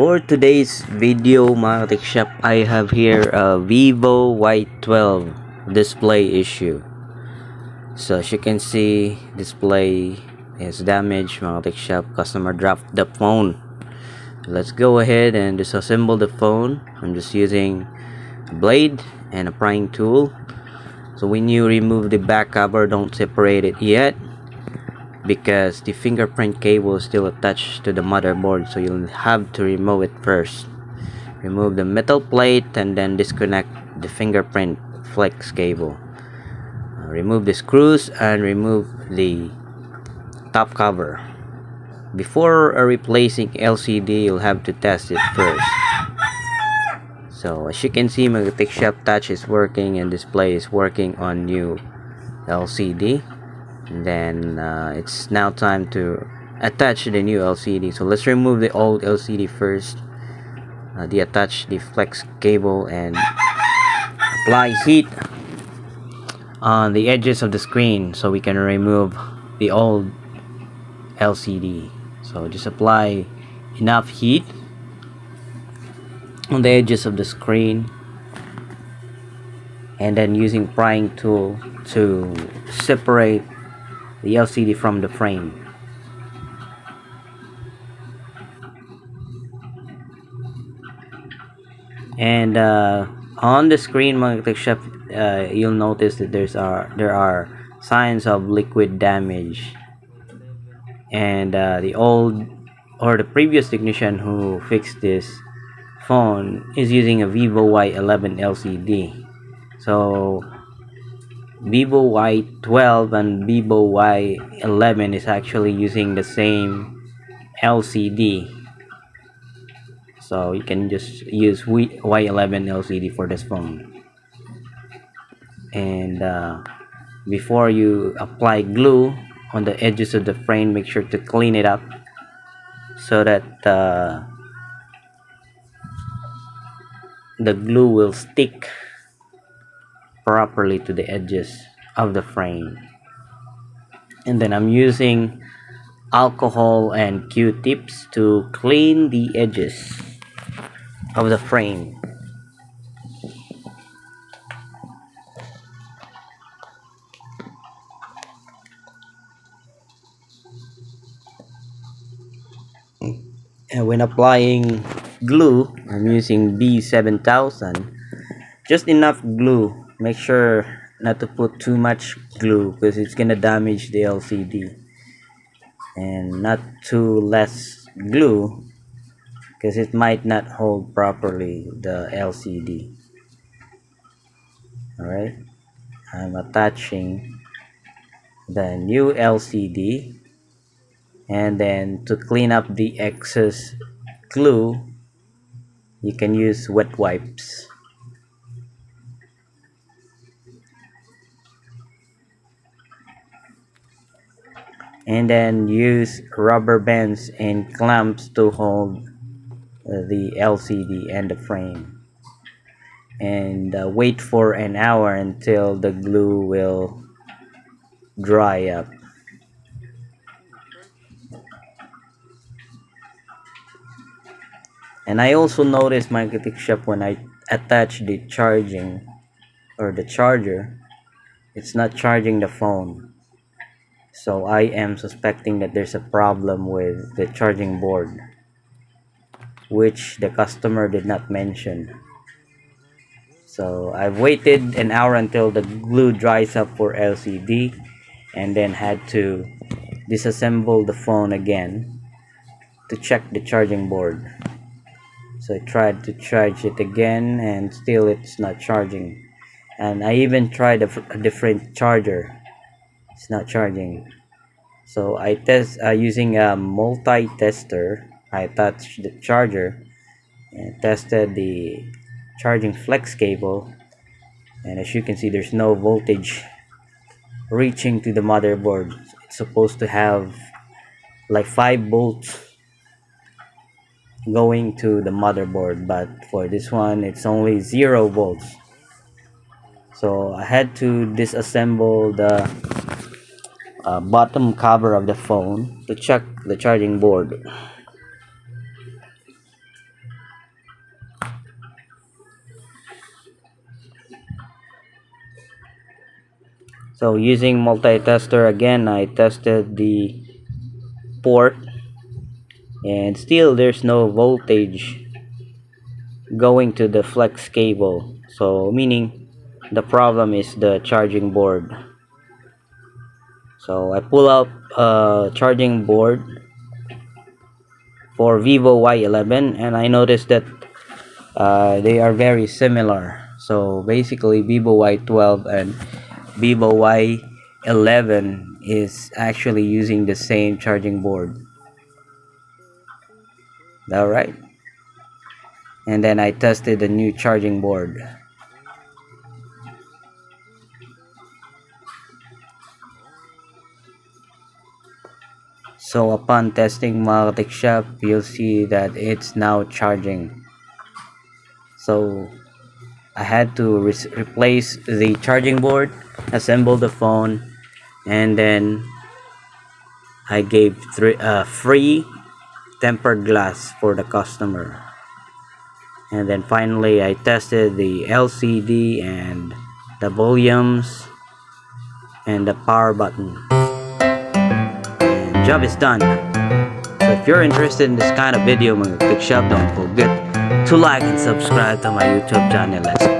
For today's video mga katik shop, I have here a Vivo Y12 display issue. So as you can see, display is damaged mga katik shop. Customer dropped the phone. Let's go ahead and disassemble the phone. I'm just using a blade and a prying tool. So when you remove the back cover, don't separate it yet, because the fingerprint cable is still attached to the motherboard, so you'll have to remove it first. Remove the metal plate and then disconnect the fingerprint flex cable. Remove the screws and remove the top cover. Before replacing LCD, you'll have to test it first. So as you can see, my shop touch is working and display is working on new LCD. And then it's now time to attach the new LCD. So let's remove the old LCD first. Deattach the flex cable and apply heat on the edges of the screen so we can remove the old LCD. So just apply enough heat on the edges of the screen, and then using prying tool to separate the LCD from the frame. And on the screen mga shop, you'll notice that there are signs of liquid damage, and the old or the previous technician who fixed this phone is using a Vivo Y11 LCD. So Vivo Y12 and Vivo Y11 is actually using the same LCD, so you can just use Y11 LCD for this phone. And before you apply glue on the edges of the frame, make sure to clean it up so that the glue will stick properly to the edges of the frame. And then I'm using alcohol and Q-tips to clean the edges of the frame. And when applying glue, I'm using B7000, just enough glue. Make sure not to put too much glue because it's gonna damage the LCD, and not too less glue because it might not hold properly the LCD. Alright, I'm attaching the new LCD, and then to clean up the excess glue, you can use wet wipes. And then use rubber bands and clamps to hold the LCD and the frame, and wait for an hour until the glue will dry up. And I also noticed my shop, when I attach the charging or the charger, it's not charging the phone. So I am suspecting that there's a problem with the charging board, which the customer did not mention. So I've waited an hour until the glue dries up for LCD, and then had to disassemble the phone again to check the charging board. So I tried to charge it again, and still it's not charging. And I even tried a different charger. It's not charging. So I test using a multi-tester. I attached the charger and tested the charging flex cable, and as you can see, there's no voltage reaching to the motherboard. It's supposed to have like 5 volts going to the motherboard, but for this one it's only 0 volts. So I had to disassemble the bottom cover of the phone to check the charging board. So using multi-tester again, I tested the port, and still there's no voltage going to the flex cable, so meaning the problem is the charging board. So I pull out a charging board for Vivo Y11, and I noticed that they are very similar. So basically Vivo Y12 and Vivo Y11 is actually using the same charging board. Alright, and then I tested the new charging board. So upon testing mga tech shop, you'll see that it's now charging. So I had to replace the charging board, assemble the phone, and then I gave free tempered glass for the customer. And then finally I tested the LCD and the volumes and the power button, and job is done. So if you're interested in this kind of video mga tech shop, don't forget to like and subscribe to my YouTube channel. Let's